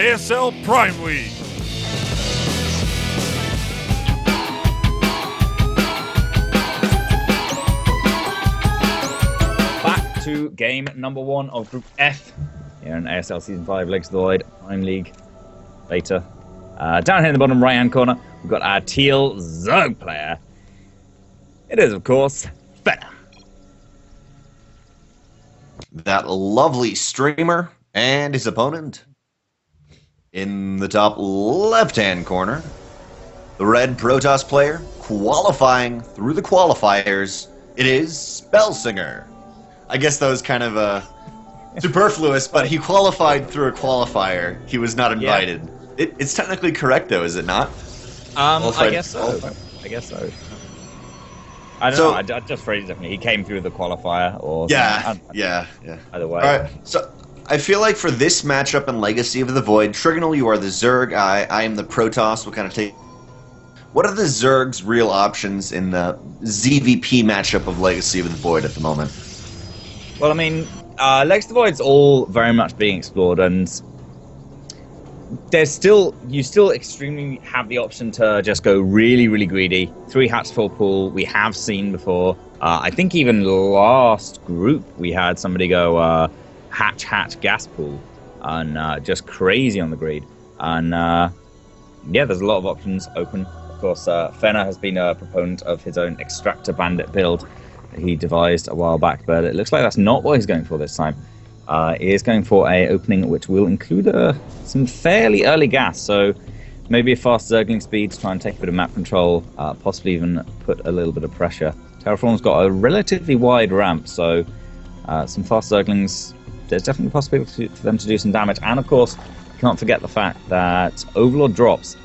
ASL Prime League. Back to game number 1 of Group F here in ASL Season 5 Legs of the Void Prime League beta. Down here in the bottom right-hand corner, we've got our teal Zerg player. It is, of course, Fenner. That lovely streamer and his opponent. In the top left-hand corner, the red Protoss player qualifying through the qualifiers. It is SpellSinger. I guess that was kind of superfluous, but he qualified through a qualifier. He was not invited. Yeah. It's technically correct, though, is it not? I guess so. I guess so. I don't know. I just phrased it differently. He came through the qualifier, or yeah. Either way. All right. So I feel like for this matchup in Legacy of the Void, Trigonal, you are the Zerg. I am the Protoss. We'll kind of take. What are the Zerg's real options in the ZvP matchup of Legacy of the Void at the moment? Well, I mean, Legacy of the Void's all very much being explored, and you still extremely have the option to just go really, really greedy. 3 hats full pool, we have seen before. I think even last group we had somebody go hatch gas pool and just crazy on the greed. And yeah, there's a lot of options open. Of course, Fenner has been a proponent of his own Extractor Bandit build that he devised a while back, but it looks like that's not what he's going for this time. He is going for a opening which will include some fairly early gas, so maybe a fast Zergling speed to try and take a bit of map control, possibly even put a little bit of pressure. Terraform's got a relatively wide ramp, so some fast Zerglings, there's definitely a possibility for them to do some damage. And of course, you can't forget the fact that Overlord drops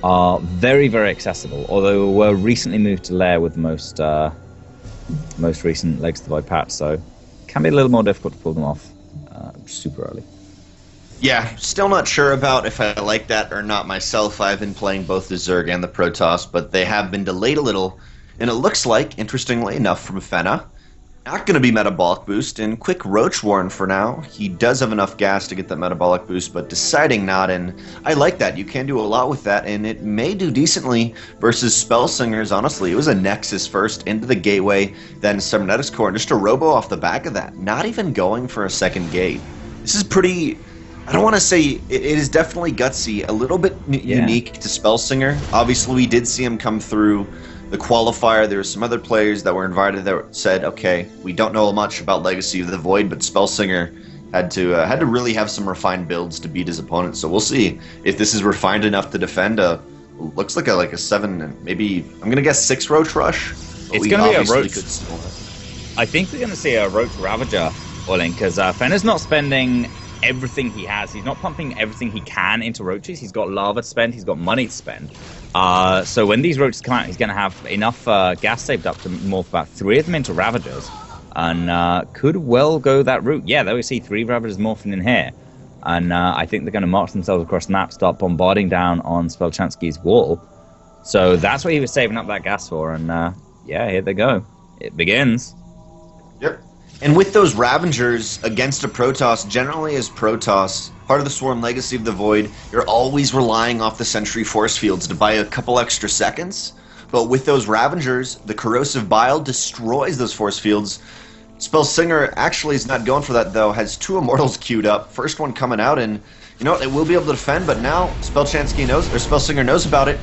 are very, very accessible, although were recently moved to Lair with the most recent Legs of the Void patch, so can be a little more difficult to pull them off super early. Yeah, still not sure about if I like that or not myself. I've been playing both the Zerg and the Protoss, but they have been delayed a little, and it looks like, interestingly enough from Fenner, not going to be metabolic boost, and quick Roach Warren for now. He does have enough gas to get that metabolic boost, but deciding not, and I like that. You can do a lot with that, and it may do decently versus SpellSingers, honestly. It was a Nexus first, into the Gateway, then Cybernetics Core, and just a Robo off the back of that. Not even going for a second gate. This is pretty... I don't want to say... It is definitely gutsy, a little bit unique to SpellSinger. Obviously, we did see him come through the qualifier. There were some other players that were invited that said, okay, we don't know much about Legacy of the Void, but SpellSinger had to really have some refined builds to beat his opponent. So we'll see if this is refined enough to defend looks like a 7 and maybe, I'm going to guess 6 Roach Rush. It's going to be a Roach. I think we're going to see a Roach Ravager all-in, because Fenner's not spending everything he has. He's not pumping everything he can into Roaches. He's got lava to spend. He's got money to spend. So when these Roaches come out, he's going to have enough gas saved up to morph about 3 of them into Ravagers. And could well go that route. Yeah, there we see 3 Ravagers morphing in here. And I think they're going to march themselves across the map, start bombarding down on Spellchansky's wall. So that's what he was saving up that gas for. And yeah, here they go. It begins. Yep. And with those Ravagers against a Protoss, generally as Protoss, part of the Sworn Legacy of the Void, you're always relying off the Sentry Force Fields to buy a couple extra seconds. But with those Ravagers, the Corrosive Bile destroys those Force Fields. SpellSinger actually is not going for that, though, has 2 Immortals queued up. First one coming out, and you know, it will be able to defend, but now SpellSinger knows about it.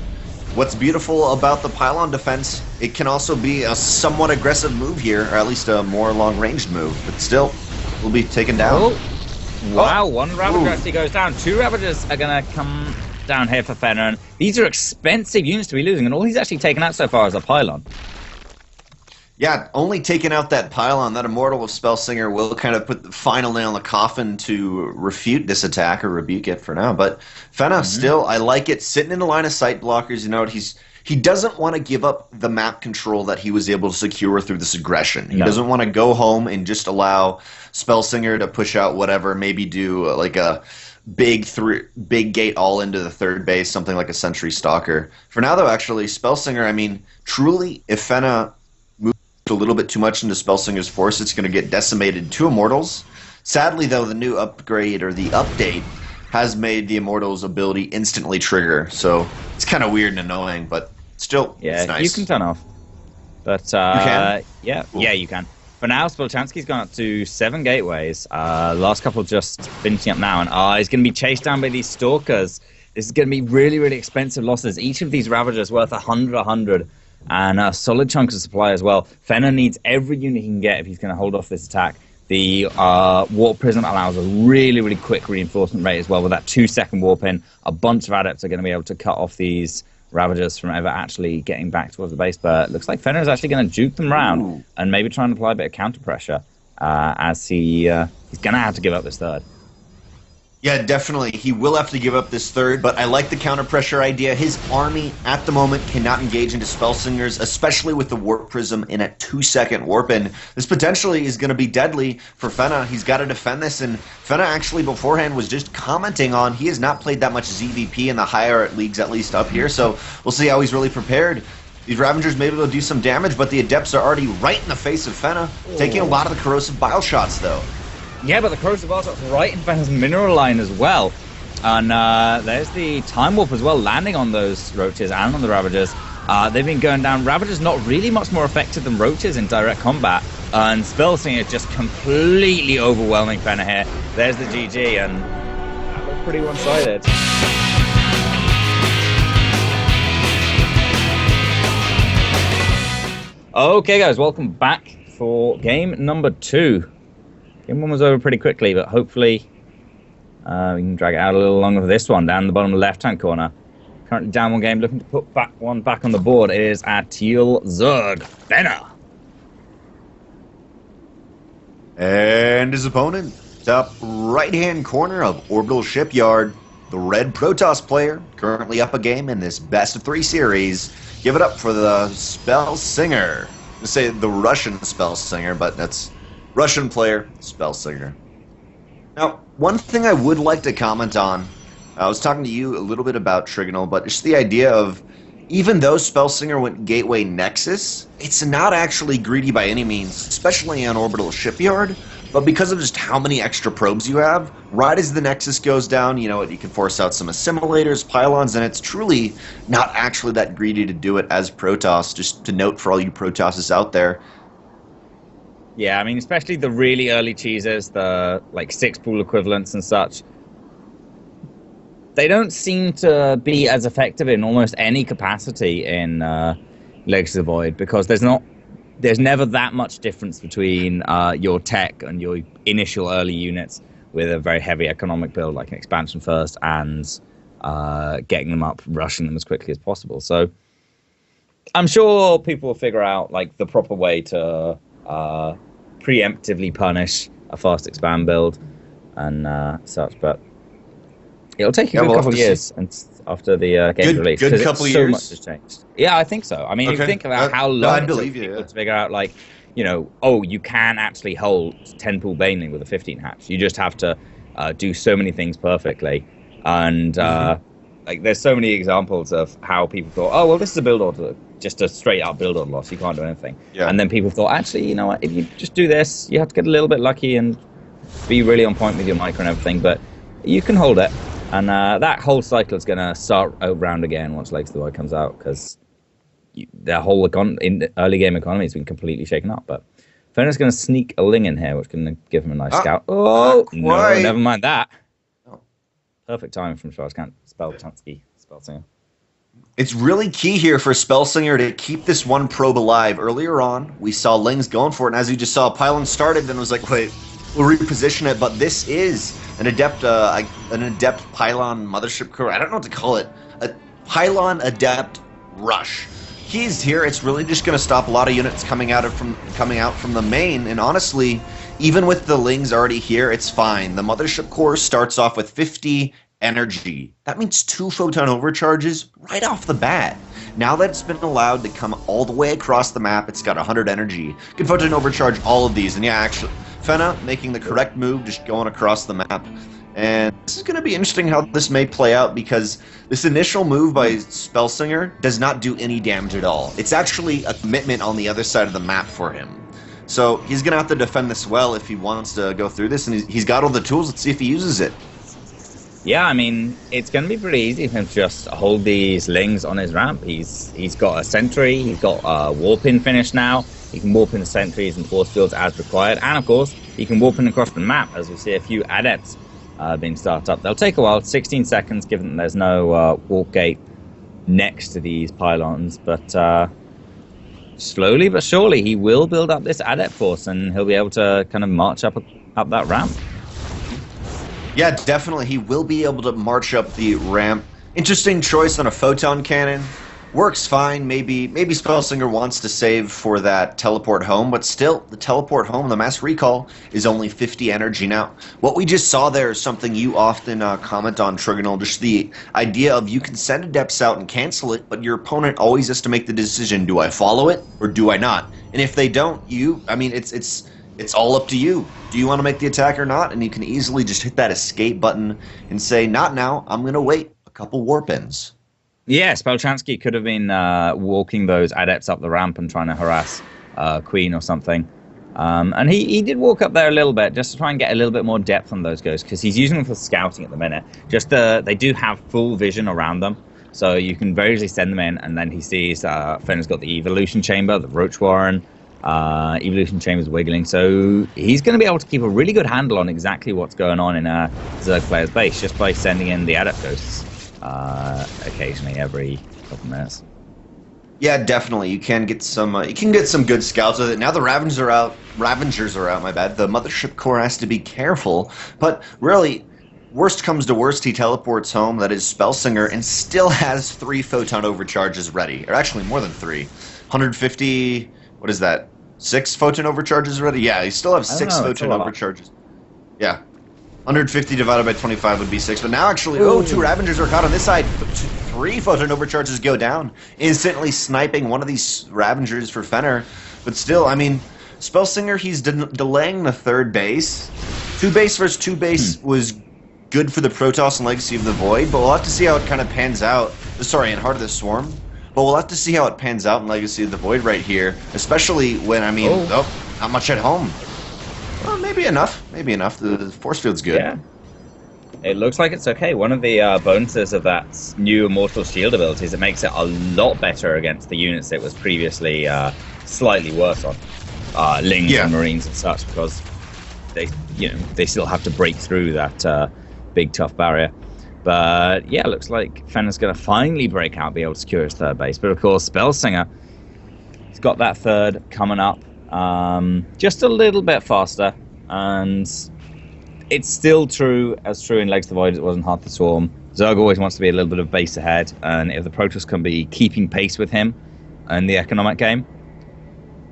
What's beautiful about the pylon defense, it can also be a somewhat aggressive move here, or at least a more long-ranged move, but still, will be taken down. Oh. Wow, 1 Ravager actually goes down. 2 Ravagers are going to come down here for Fenner, and these are expensive units to be losing, and all he's actually taken out so far is a pylon. Yeah, only taking out that pylon, that Immortal of SpellSinger will kind of put the final nail in the coffin to refute this attack or rebuke it for now. But Fenner, still, I like it. Sitting in the line of sight blockers, you know, he doesn't want to give up the map control that he was able to secure through this aggression. He doesn't want to go home and just allow SpellSinger to push out whatever, maybe do like a big gate all into the 3rd base, something like a Sentry Stalker. For now, though, actually, SpellSinger, I mean, truly, if Fenner a little bit too much into SpellSinger's force, it's going to get decimated. 2 Immortals. Sadly, though, the new upgrade or the update has made the Immortal's ability instantly trigger. So it's kind of weird and annoying, but still, Yeah, it's nice. you can turn off. But you can? yeah, Cool. yeah, you can. For now, Spellchansky's gone up to 7 gateways. Last couple just finishing up now, and he's going to be chased down by these stalkers. This is going to be really, really expensive losses. Each of these Ravagers worth 100, and a solid chunk of supply as well. Fenner needs every unit he can get if he's going to hold off this attack. The Warp Prism allows a really, really quick reinforcement rate as well. With that 2-second warp in, a bunch of adepts are going to be able to cut off these Ravagers from ever actually getting back towards the base. But it looks like Fenner is actually going to juke them around and maybe try and apply a bit of counter pressure as he's going to have to give up this third. Yeah, definitely. He will have to give up this third, but I like the counter pressure idea. His army at the moment cannot engage into Spellsingers, especially with the Warp Prism in a 2-second warp in. This potentially is going to be deadly for Fenner. He's got to defend this, and Fenner actually beforehand was just commenting on he has not played that much ZvP in the higher leagues, at least up here, so we'll see how he's really prepared. These Ravagers may be able to do some damage, but the Adepts are already right in the face of Fenner, taking a lot of the Corrosive Bile shots, though. Yeah, but the Corrosive Bile shot's right in Fenner's mineral line as well. And there's the Time Warp as well, landing on those Roaches and on the Ravagers. They've been going down. Ravagers not really much more effective than Roaches in direct combat. And SpellSinger is just completely overwhelming Fenner here. There's the GG, and that looks pretty one-sided. Okay, guys, welcome back for game number 2. Game 1 was over pretty quickly, but hopefully we can drag it out a little longer for this one. Down the bottom left-hand corner. Currently down 1 game, looking to put one back on the board is our Teal Zerg, Fenner. And his opponent, top right-hand corner of Orbital Shipyard, the red Protoss player, currently up a game in this best-of-3 series. Give it up for the SpellSinger. I say the Russian SpellSinger, but that's Russian player, SpellSinger. Now, one thing I would like to comment on, I was talking to you a little bit about Trigonal, but just the idea of, even though SpellSinger went Gateway Nexus, it's not actually greedy by any means, especially on Orbital Shipyard, but because of just how many extra probes you have, right as the Nexus goes down, you know, you can force out some assimilators, pylons, and it's truly not actually that greedy to do it as Protoss, just to note for all you Protosses out there. Yeah, I mean, especially the really early cheeses, the like 6 pool equivalents and such, they don't seem to be as effective in almost any capacity in Legacy of the Void, because there's never that much difference between your tech and your initial early units with a very heavy economic build like an expansion first and getting them up, rushing them as quickly as possible. So I'm sure people will figure out like the proper way to preemptively punish a fast expand build and such, but it'll take a good couple of years after the game's release. Good couple of so years. much has changed. Yeah, I think so. I mean, if you think about how long it took people to figure out, like, you know, oh, you can actually hold 10 pool Baneling with a 15 hatch. You just have to do so many things perfectly. And like, there's so many examples of how people thought, oh, well, this is a build order, just a straight up build order loss. You can't do anything. Yeah. And then people thought, actually, you know what? If you just do this, you have to get a little bit lucky and be really on point with your micro and everything, but you can hold it. And that whole cycle is going to start around again once Legacy of the Void comes out, because the whole early game economy has been completely shaken up. But Fenner's going to sneak a Ling in here, which can give him a nice scout. Oh, no, never mind that. Oh. Perfect timing from SpellSinger. It's really key here for SpellSinger to keep this one probe alive. Earlier on, we saw Lings going for it, and as you just saw, Pylon started, then was like, wait, we'll reposition it, but this is an adept pylon mothership core. I don't know what to call it. A pylon adept rush. He's here. It's really just going to stop a lot of units coming out from the main. And honestly, even with the Lings already here, it's fine. The mothership core starts off with 50 energy. That means 2 photon overcharges right off the bat. Now that it's been allowed to come all the way across the map, it's got 100 energy. You can photon overcharge all of these, and yeah, actually, Fenner making the correct move, just going across the map. And this is going to be interesting how this may play out, because this initial move by SpellSinger does not do any damage at all. It's actually a commitment on the other side of the map for him. So he's going to have to defend this well if he wants to go through this, and he's got all the tools. Let's see if he uses it. Yeah, I mean, it's going to be pretty easy for him to just hold these lings on his ramp. He's got a sentry, he's got a warp in finish now. He can warp in the sentries and force fields as required, and of course, he can warp in across the map as we see a few adepts being started up. They'll take a while, 16 seconds, given that there's no warp gate next to these pylons, but slowly but surely he will build up this adept force, and he'll be able to kind of march up that ramp. Yeah, definitely. He will be able to march up the ramp. Interesting choice on a photon cannon. Works fine. Maybe SpellSinger wants to save for that teleport home, but still, the teleport home, the mass recall, is only 50 energy. Now, what we just saw there is something you often comment on, Trigonal, just the idea of you can send adepts out and cancel it, but your opponent always has to make the decision, do I follow it or do I not? And if they don't, it's all up to you. Do you want to make the attack or not? And you can easily just hit that escape button and say, not now, I'm going to wait a couple warp ins. Yeah, Spellchansky could have been walking those adepts up the ramp and trying to harass Queen or something. And he did walk up there a little bit just to try and get a little bit more depth on those ghosts, because he's using them for scouting at the minute. They do have full vision around them, so you can very easily send them in, and then he sees Fenner's got the Evolution Chamber, the Roach Warren, Evolution Chamber's wiggling, so he's going to be able to keep a really good handle on exactly what's going on in a Zerg player's base just by sending in the adept ghosts occasionally every couple minutes. Yeah, definitely. You can get some good scouts with it. Now the Ravengers are out. My bad. The Mothership Core has to be careful, but really, worst comes to worst, he teleports home. That is SpellSinger, and still has 3 photon overcharges ready, or actually more than 3. 150. What is that? 6 photon overcharges ready? Yeah, you still have 6 photon overcharges. Yeah. 150 divided by 25 would be 6, but now actually, 2 Ravengers are caught on this side. 3 photon overcharges go down, instantly sniping one of these Ravengers for Fenner. But still, I mean, SpellSinger, he's delaying the 3rd base. 2 base versus 2 base was good for the Protoss and Legacy of the Void, but we'll have to see how it kind of pans out. Sorry, in Heart of the Swarm. But we'll have to see how it pans out in Legacy of the Void right here, especially when, I mean, not much at home. Well, maybe enough. Maybe enough. The force field's good. Yeah. It looks like it's okay. One of the bonuses of that new Immortal Shield ability is it makes it a lot better against the units it was previously slightly worse on. Lings and Marines and such, because they still have to break through that big tough barrier. But yeah, it looks like Fenner's going to finally break out, be able to secure his 3rd base. But of course, SpellSinger, he's got that 3rd coming up. Just a little bit faster, and it's still true in Legs of the Void as it was in Heart of the Swarm. Zerg always wants to be a little bit of base ahead, and if the Protoss can be keeping pace with him in the economic game,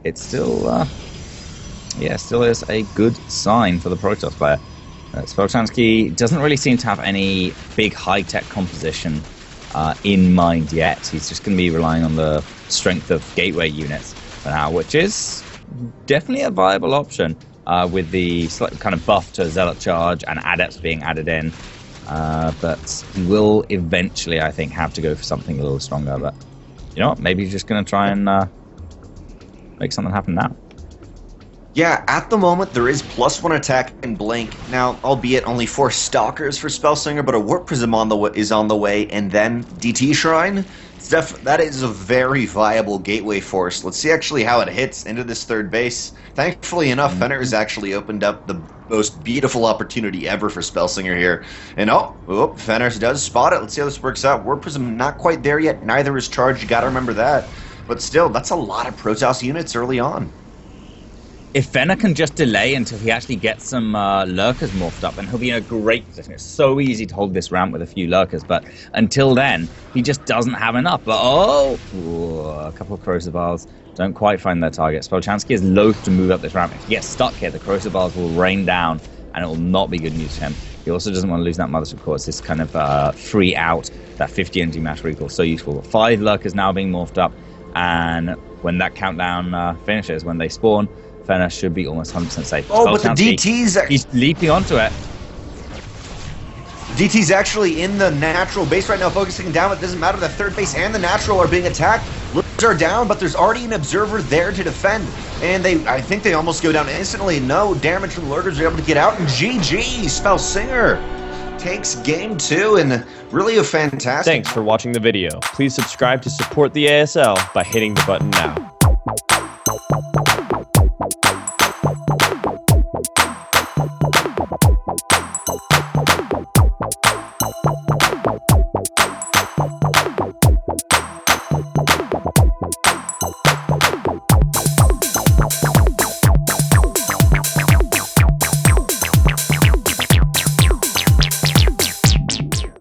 it's still still is a good sign for the Protoss player. Spellchansky doesn't really seem to have any big high-tech composition in mind yet. He's just going to be relying on the strength of gateway units for now, which is definitely a viable option with the slight kind of buff to Zealot Charge and Adepts being added in. But he will eventually, I think, have to go for something a little stronger. But you know what? Maybe he's just going to try and make something happen now. Yeah, at the moment, there is +1 attack and Blink. Now, albeit only 4 Stalkers for SpellSinger, but a Warp Prism is on the way, and then DT Shrine. That is a very viable gateway force. Let's see actually how it hits into this 3rd base. Thankfully enough, Fenner has actually opened up the most beautiful opportunity ever for SpellSinger here. And Fenner does spot it. Let's see how this works out. Warp Prism not quite there yet. Neither is Charge. You gotta remember that. But still, that's a lot of Protoss units early on. If Fenner can just delay until he actually gets some lurkers morphed up, then he'll be in a great position. It's so easy to hold this ramp with a few lurkers, but until then, he just doesn't have enough. But a couple of corrosive bars don't quite find their target. Spellchansky is loath to move up this ramp. If he gets stuck here, the corrosive bars will rain down, and it will not be good news to him. He also doesn't want to lose that Mothership Core. It's this kind of free out, that 50 energy mass recall, so useful. 5 lurkers now being morphed up, and when that countdown finishes, when they spawn, Fenner should be almost 100% safe. But the DT's... He's leaping onto it. DT's actually in the natural base right now, focusing down. It doesn't matter. The 3rd base and the natural are being attacked. Lurkers are down, but there's already an observer there to defend. And I think they almost go down instantly. No damage from the lurkers. They're able to get out. And GG, SpellSinger. takes game 2 and really a fantastic... Thanks for watching the video. Please subscribe to support the ASL by hitting the button now.